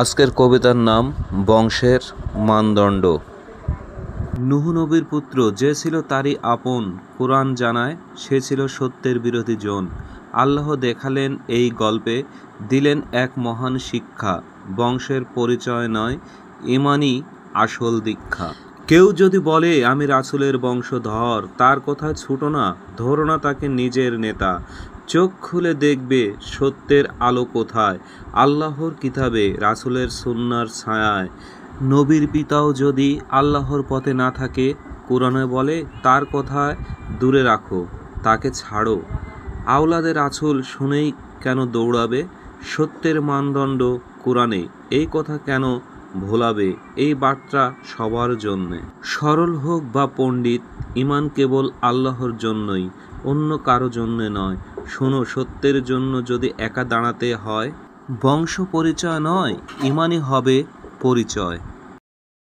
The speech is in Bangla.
আজকের কবিতার নাম বংশের মানদণ্ড। নূহ নবীর পুত্র যে ছিল তারই আপন, কুরআন জানায় সে ছিল সত্যের বিরোধী জন। আল্লাহ দেখালেন এই গল্পে, দিলেন এক মহান শিক্ষা। বংশের পরিচয় নয়, ঈমানই আসল দীক্ষা। কেউ যদি বলে আমি রাসূলের বংশধর, তার কথায় ছুটো না, ধরো না তাকে নিজের নেতা। চোখ খুলে দেখবে সত্যের আলো কোথায়, আল্লাহর কিতাবে, রাসূলের সুন্নাহর ছায়ায়। নবীর পিতাও যদি আল্লাহর পথে না থাকে, কুরআনে বলে তার কথায় দূরে রাখো, তাকে ছাড়ো। আওলাদে রাসূল শুনেই কেন দৌড়াবে, সত্যের মানদণ্ড কুরআনে, এই কথা কেন ভোলাবে। এই বার্তা সবার জন্যে, সরল হোক বা পণ্ডিত, ঈমান কেবল আল্লাহর জন্যই, অন্য কারো জন্যে নয়। শোনো, সত্যের জন্য যদি একা দাঁড়াতে হয়, বংশ পরিচয় নয়, ঈমানই হবে পরিচয়।